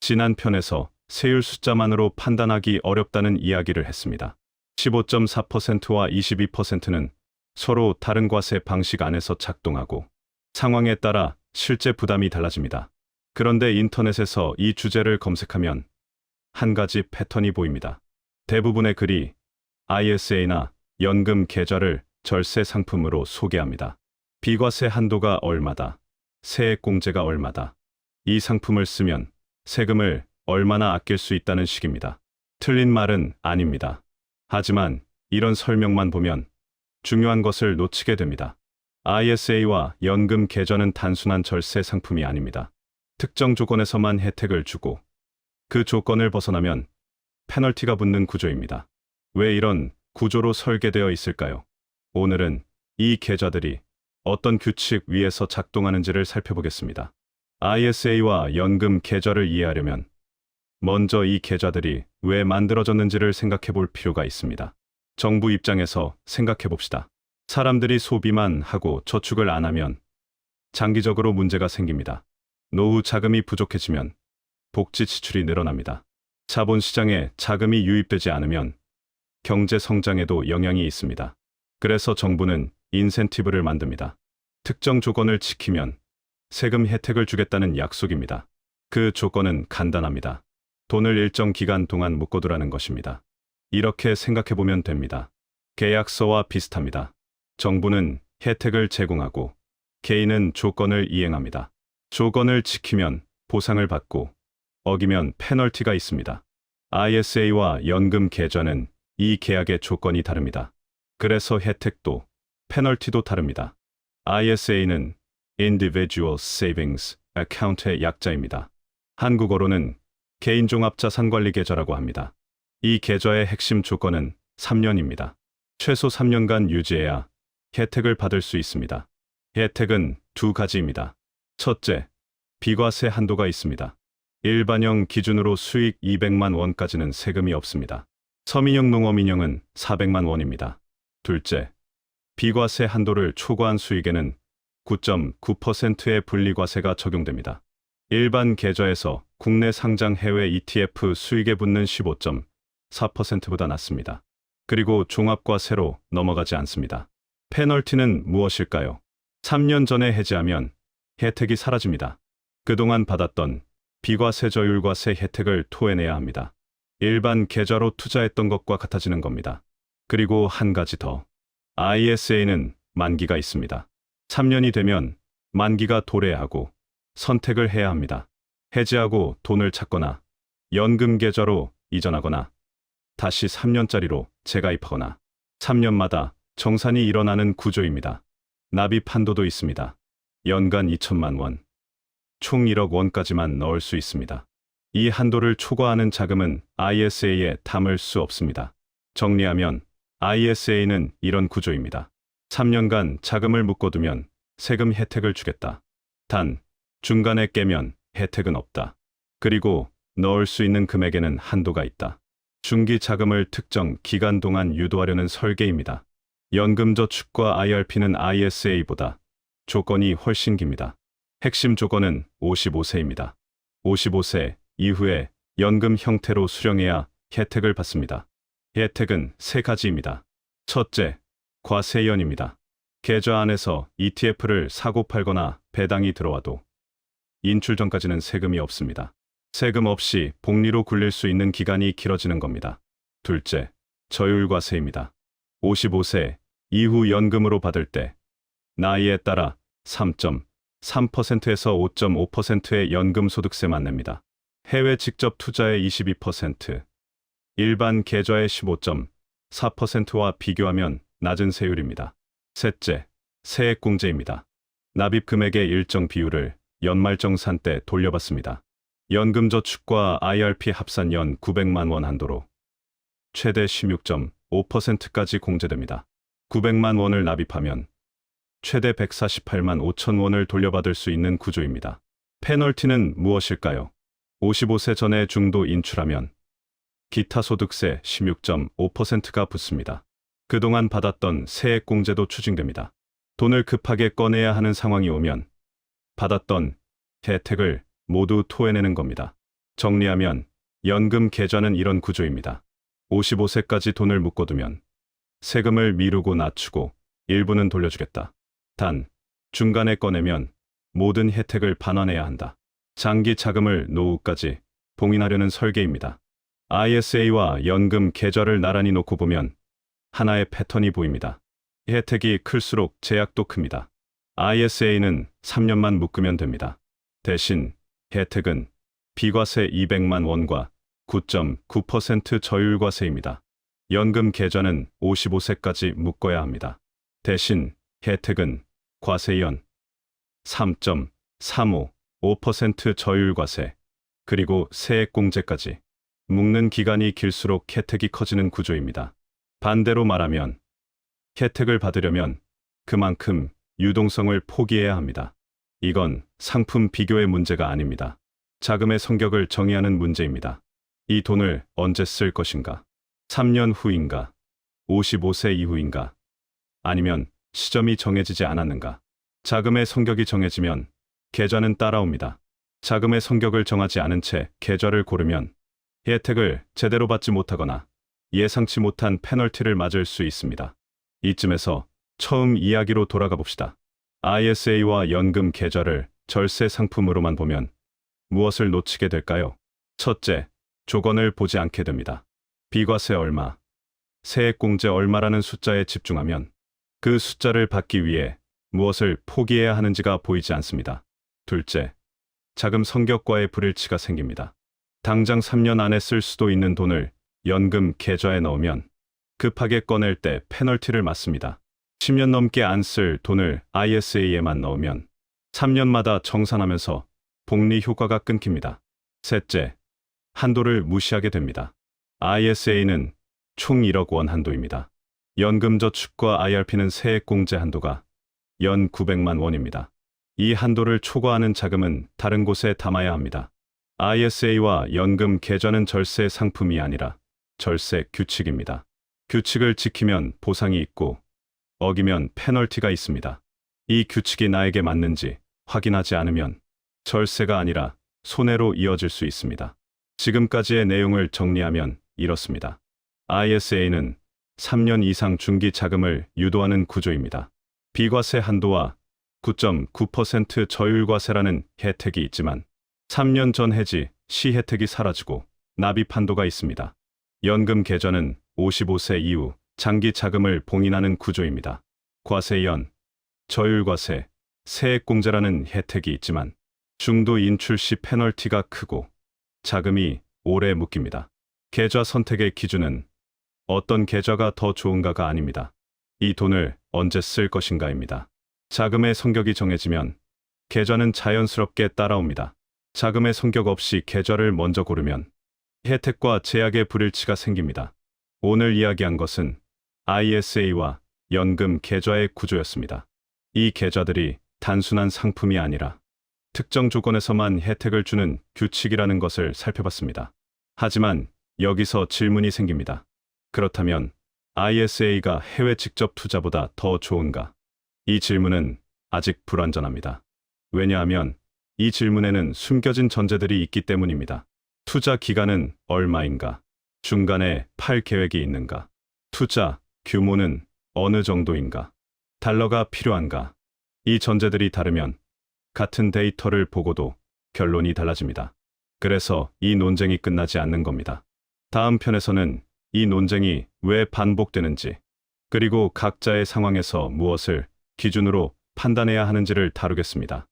지난 편에서 세율 숫자만으로 판단하기 어렵다는 이야기를 했습니다. 15.4%와 22%는 서로 다른 과세 방식 안에서 작동하고 상황에 따라 실제 부담이 달라집니다. 그런데 인터넷에서 이 주제를 검색하면 한 가지 패턴이 보입니다. 대부분의 글이 ISA나 연금 계좌를 절세 상품으로 소개합니다. 비과세 한도가 얼마다, 세액공제가 얼마다, 이 상품을 쓰면 세금을 얼마나 아낄 수 있다는 식입니다. 틀린 말은 아닙니다. 하지만 이런 설명만 보면 중요한 것을 놓치게 됩니다. ISA와 연금 계좌는 단순한 절세 상품이 아닙니다. 특정 조건에서만 혜택을 주고 그 조건을 벗어나면 페널티가 붙는 구조입니다. 왜 이런 구조로 설계되어 있을까요? 오늘은 이 계좌들이 어떤 규칙 위에서 작동하는지를 살펴보겠습니다. ISA와 연금 계좌를 이해하려면 먼저 이 계좌들이 왜 만들어졌는지를 생각해 볼 필요가 있습니다. 정부 입장에서 생각해 봅시다. 사람들이 소비만 하고 저축을 안 하면 장기적으로 문제가 생깁니다. 노후 자금이 부족해지면 복지 지출이 늘어납니다. 자본시장에 자금이 유입되지 않으면 경제 성장에도 영향이 있습니다. 그래서 정부는 인센티브를 만듭니다. 특정 조건을 지키면 세금 혜택을 주겠다는 약속입니다. 그 조건은 간단합니다. 돈을 일정 기간 동안 묶어두라는 것입니다. 이렇게 생각해 보면 됩니다. 계약서와 비슷합니다. 정부는 혜택을 제공하고 개인은 조건을 이행합니다. 조건을 지키면 보상을 받고 어기면 페널티가 있습니다. ISA와 연금 계좌는 이 계약의 조건이 다릅니다. 그래서 혜택도 페널티도 다릅니다. ISA는 Individual Savings Account의 약자입니다. 한국어로는 개인종합자산관리계좌라고 합니다. 이 계좌의 핵심 조건은 3년입니다. 최소 3년간 유지해야 혜택을 받을 수 있습니다. 혜택은 두 가지입니다. 첫째, 비과세 한도가 있습니다. 일반형 기준으로 수익 200만 원까지는 세금이 없습니다. 서민형 농어민형은 400만 원입니다. 둘째, 비과세 한도를 초과한 수익에는 9.9%의 분리과세가 적용됩니다. 일반 계좌에서 국내 상장 해외 ETF 수익에 붙는 15.4%보다 낮습니다. 그리고 종합과세로 넘어가지 않습니다. 페널티는 무엇일까요? 3년 전에 해지하면 혜택이 사라집니다. 그동안 받았던 비과세 저율과세 혜택을 토해내야 합니다. 일반 계좌로 투자했던 것과 같아지는 겁니다. 그리고 한 가지 더. ISA는 만기가 있습니다. 3년이 되면 만기가 도래하고 선택을 해야 합니다. 해지하고 돈을 찾거나 연금 계좌로 이전하거나 다시 3년짜리로 재가입하거나 3년마다 정산이 일어나는 구조입니다. 납입 한도도 있습니다. 연간 2천만 원, 총 1억 원까지만 넣을 수 있습니다. 이 한도를 초과하는 자금은 ISA에 담을 수 없습니다. 정리하면 ISA는 이런 구조입니다. 3년간 자금을 묶어두면 세금 혜택을 주겠다. 단, 중간에 깨면 혜택은 없다. 그리고 넣을 수 있는 금액에는 한도가 있다. 중기 자금을 특정 기간 동안 유도하려는 설계입니다. 연금저축과 IRP는 ISA보다 조건이 훨씬 깁니다. 핵심 조건은 55세입니다. 55세 이후에 연금 형태로 수령해야 혜택을 받습니다. 혜택은 세 가지입니다. 첫째, 과세연입니다. 계좌 안에서 ETF를 사고 팔거나 배당이 들어와도 인출 전까지는 세금이 없습니다. 세금 없이 복리로 굴릴 수 있는 기간이 길어지는 겁니다. 둘째, 저율과세입니다. 55세 이후 연금으로 받을 때 나이에 따라 3.3%에서 5.5%의 연금소득세만 냅니다. 해외 직접 투자의 22%, 일반 계좌의 15.4%와 비교하면 낮은 세율입니다. 셋째, 세액공제입니다. 납입 금액의 일정 비율을 연말정산 때 돌려받습니다. 연금저축과 IRP 합산 연 900만 원 한도로 최대 16.5%까지 공제됩니다. 900만 원을 납입하면 최대 148만 5천 원을 돌려받을 수 있는 구조입니다. 페널티는 무엇일까요? 55세 전에 중도 인출하면 기타 소득세 16.5%가 붙습니다. 그동안 받았던 세액공제도 추징됩니다. 돈을 급하게 꺼내야 하는 상황이 오면 받았던 혜택을 모두 토해내는 겁니다. 정리하면 연금 계좌는 이런 구조입니다. 55세까지 돈을 묶어두면 세금을 미루고 낮추고 일부는 돌려주겠다. 단, 중간에 꺼내면 모든 혜택을 반환해야 한다. 장기 자금을 노후까지 봉인하려는 설계입니다. ISA와 연금 계좌를 나란히 놓고 보면 하나의 패턴이 보입니다. 혜택이 클수록 제약도 큽니다. ISA는 3년만 묶으면 됩니다. 대신 혜택은 비과세 200만 원과 9.9% 저율과세입니다. 연금 계좌는 55세까지 묶어야 합니다. 대신 혜택은 과세연 3.355% 저율과세, 그리고 세액공제까지. 묶는 기간이 길수록 혜택이 커지는 구조입니다. 반대로 말하면 혜택을 받으려면 그만큼 유동성을 포기해야 합니다. 이건 상품 비교의 문제가 아닙니다. 자금의 성격을 정의하는 문제입니다. 이 돈을 언제 쓸 것인가? 3년 후인가? 55세 이후인가? 아니면 시점이 정해지지 않았는가? 자금의 성격이 정해지면 계좌는 따라옵니다. 자금의 성격을 정하지 않은 채 계좌를 고르면 혜택을 제대로 받지 못하거나 예상치 못한 페널티를 맞을 수 있습니다. 이쯤에서 처음 이야기로 돌아가 봅시다. ISA와 연금 계좌를 절세 상품으로만 보면 무엇을 놓치게 될까요? 첫째, 조건을 보지 않게 됩니다. 비과세 얼마, 세액공제 얼마라는 숫자에 집중하면 그 숫자를 받기 위해 무엇을 포기해야 하는지가 보이지 않습니다. 둘째, 자금 성격과의 불일치가 생깁니다. 당장 3년 안에 쓸 수도 있는 돈을 연금 계좌에 넣으면 급하게 꺼낼 때 페널티를 맞습니다. 10년 넘게 안 쓸 돈을 ISA에만 넣으면 3년마다 정산하면서 복리 효과가 끊깁니다. 셋째, 한도를 무시하게 됩니다. ISA는 총 1억 원 한도입니다. 연금저축과 IRP는 세액공제 한도가 연 900만 원입니다. 이 한도를 초과하는 자금은 다른 곳에 담아야 합니다. ISA와 연금 계좌는 절세 상품이 아니라 절세 규칙입니다. 규칙을 지키면 보상이 있고 어기면 페널티가 있습니다. 이 규칙이 나에게 맞는지 확인하지 않으면 절세가 아니라 손해로 이어질 수 있습니다. 지금까지의 내용을 정리하면 이렇습니다. ISA는 3년 이상 중기 자금을 유도하는 구조입니다. 비과세 한도와 9.9% 저율과세라는 혜택이 있지만 3년 전 해지 시 혜택이 사라지고 납입 한도가 있습니다. 연금 계좌는 55세 이후 장기 자금을 봉인하는 구조입니다. 과세연, 저율과세, 세액공제라는 혜택이 있지만 중도 인출 시 페널티가 크고 자금이 오래 묶입니다. 계좌 선택의 기준은 어떤 계좌가 더 좋은가가 아닙니다. 이 돈을 언제 쓸 것인가입니다. 자금의 성격이 정해지면 계좌는 자연스럽게 따라옵니다. 자금의 성격 없이 계좌를 먼저 고르면 혜택과 제약의 불일치가 생깁니다. 오늘 이야기한 것은 ISA와 연금 계좌의 구조였습니다. 이 계좌들이 단순한 상품이 아니라 특정 조건에서만 혜택을 주는 규칙이라는 것을 살펴봤습니다. 하지만 여기서 질문이 생깁니다. 그렇다면 ISA가 해외 직접 투자보다 더 좋은가? 이 질문은 아직 불완전합니다. 왜냐하면 이 질문에는 숨겨진 전제들이 있기 때문입니다. 투자 기간은 얼마인가? 중간에 팔 계획이 있는가? 투자 규모는 어느 정도인가? 달러가 필요한가? 이 전제들이 다르면 같은 데이터를 보고도 결론이 달라집니다. 그래서 이 논쟁이 끝나지 않는 겁니다. 다음 편에서는 이 논쟁이 왜 반복되는지, 그리고 각자의 상황에서 무엇을 기준으로 판단해야 하는지를 다루겠습니다.